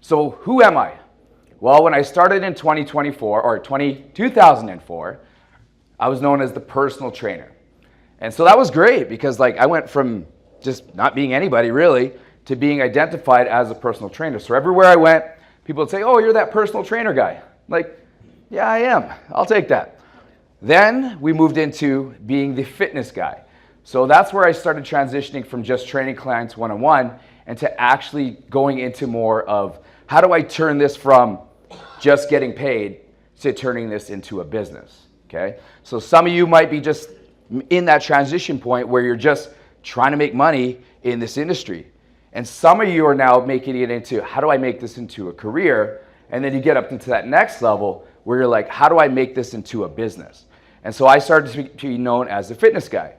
So who am I? Well, when I started in 2004, I was known as the personal trainer. And so that was great because like I went from just not being anybody really to being identified as a personal trainer. So everywhere I went, people would say, oh, you're that personal trainer guy. Like, yeah, I am. I'll take that. Then we moved into being the fitness guy. So that's where I started transitioning from just training clients one-on-one and to actually going into more of how do I turn this from just getting paid to turning this into a business, okay? So some of you might be just in that transition point where you're just trying to make money in this industry. And some of you are now making it into how do I make this into a career? And then you get up into that next level where you're like, how do I make this into a business? And so I started to be known as the fitness guy.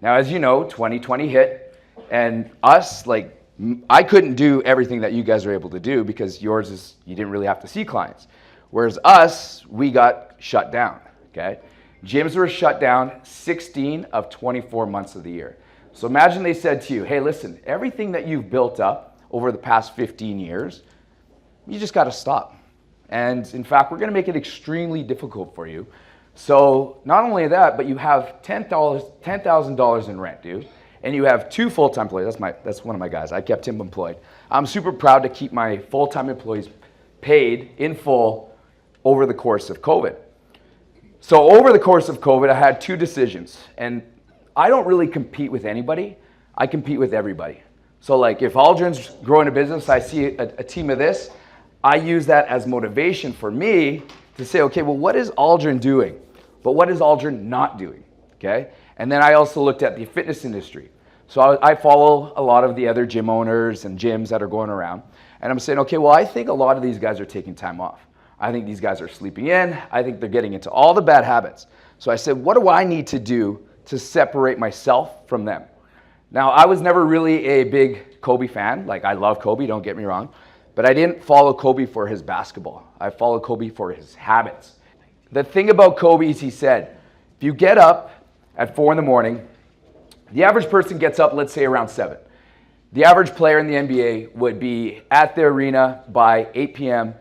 Now, as you know, 2020 hit, and us, like, I couldn't do everything that you guys are able to do because yours is, you didn't really have to see clients. Whereas us, we got shut down, okay? Gyms were shut down 16 of 24 months of the year. So imagine they said to you, hey, listen, everything that you've built up over the past 15 years, you just got to stop. And in fact, we're going to make it extremely difficult for you. So not only that, but you have $10,000 in rent due, and you have 2 full-time employees. That's one of my guys. I kept him employed. I'm super proud to keep my full-time employees paid in full over the course of COVID. So over the course of COVID, I had 2 decisions, and I don't really compete with anybody. I compete with everybody. So like if Aldrin's growing a business, I see a team of this, I use that as motivation for me to say, okay, well, what is Aldrin doing? But what is Aldrin not doing, okay? And then I also looked at the fitness industry. So I follow a lot of the other gym owners and gyms that are going around. And I'm saying, okay, well, I think a lot of these guys are taking time off. I think these guys are sleeping in. I think they're getting into all the bad habits. So I said, what do I need to do to separate myself from them? Now, I was never really a big Kobe fan. Like, I love Kobe, don't get me wrong. But I didn't follow Kobe for his basketball. I followed Kobe for his habits. The thing about Kobe is he said, if you get up at 4 in the morning, the average person gets up, let's say around 7. The average player in the NBA would be at the arena by 8 p.m.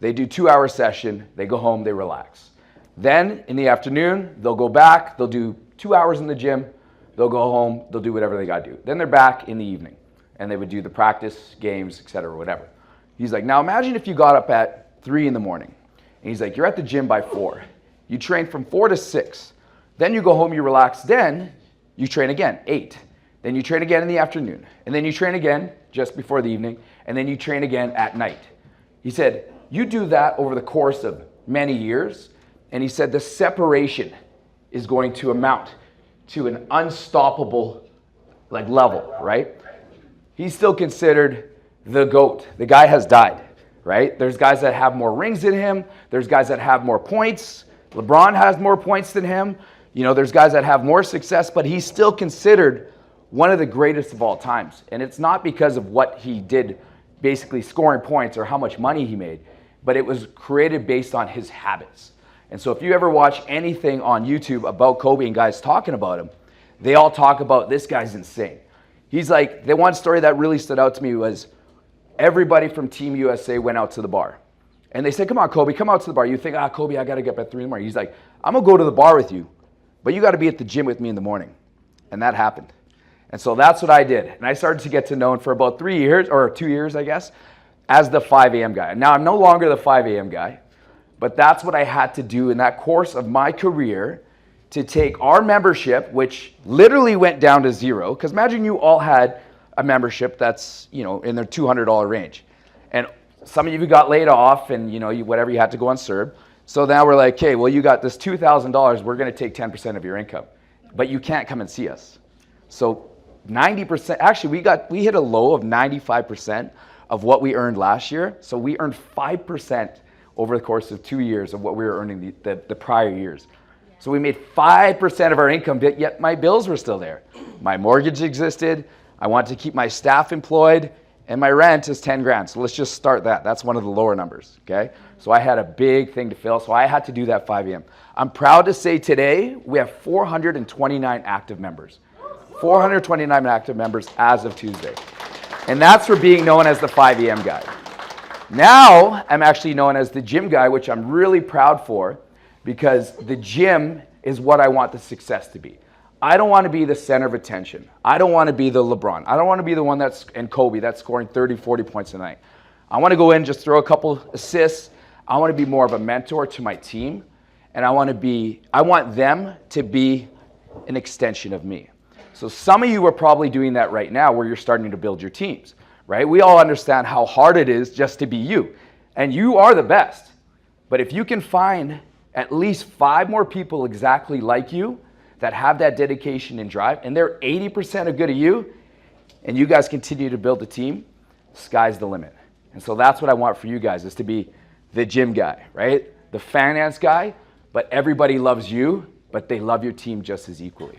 They do 2-hour session, they go home, they relax. Then in the afternoon, they'll go back, they'll do 2 hours in the gym, they'll go home, they'll do whatever they gotta do. Then they're back in the evening and they would do the practice, games, etc., whatever. He's like, now imagine if you got up at 3 in the morning. And he's like, you're at the gym by 4. You train from 4 to 6. Then you go home, you relax. Then you train again, 8. Then you train again in the afternoon. And then you train again just before the evening. And then you train again at night. He said, you do that over the course of many years. And he said, the separation is going to amount to an unstoppable level, right? He's still considered the GOAT. The guy has died, right? There's guys that have more rings than him. There's guys that have more points. LeBron has more points than him. You know, there's guys that have more success, but he's still considered one of the greatest of all times. And it's not because of what he did, basically scoring points or how much money he made, but it was created based on his habits. And so if you ever watch anything on YouTube about Kobe and guys talking about him, they all talk about this guy's insane. He's like, the one story that really stood out to me was everybody from Team USA went out to the bar. And they said, come on, Kobe, come out to the bar. You think, Kobe, I got to get up at 3 in the morning. He's like, I'm going to go to the bar with you, but you got to be at the gym with me in the morning. And that happened. And so that's what I did. And I started to get to know him for about 3 years, or 2 years, I guess, as the 5 a.m. guy. Now, I'm no longer the 5 a.m. guy, but that's what I had to do in that course of my career to take our membership, which literally went down to 0. Because imagine you all had a membership that's, you know, in their $200 range. And some of you got laid off and, you know, whatever, you had to go on CERB. So now we're like, okay, well, you got this $2,000. We're going to take 10% of your income, but you can't come and see us. So 90%, actually, we hit a low of 95% of what we earned last year. So we earned 5% over the course of 2 years of what we were earning the prior years. So we made 5% of our income, yet my bills were still there. My mortgage existed. I wanted to keep my staff employed, and my rent is 10 grand. So let's just start that. That's one of the lower numbers, okay? So I had a big thing to fill, so I had to do that 5 a.m. I'm proud to say today we have 429 active members. 429 active members as of Tuesday. And that's for being known as the 5 a.m. guy. Now I'm actually known as the gym guy, which I'm really proud for, because the gym is what I want the success to be. I don't want to be the center of attention. I don't want to be the LeBron. I don't want to be the one and Kobe that's scoring 30, 40 points a night. I want to go in, just throw a couple assists. I want to be more of a mentor to my team, and I want them to be an extension of me. So some of you are probably doing that right now where you're starting to build your teams, right? We all understand how hard it is just to be you, and you are the best. But if you can find at least 5 more people exactly like you that have that dedication and drive, and they're 80% as good as you, and you guys continue to build a team, sky's the limit. And so that's what I want for you guys, is to be the gym guy, right? The finance guy, but everybody loves you, but they love your team just as equally.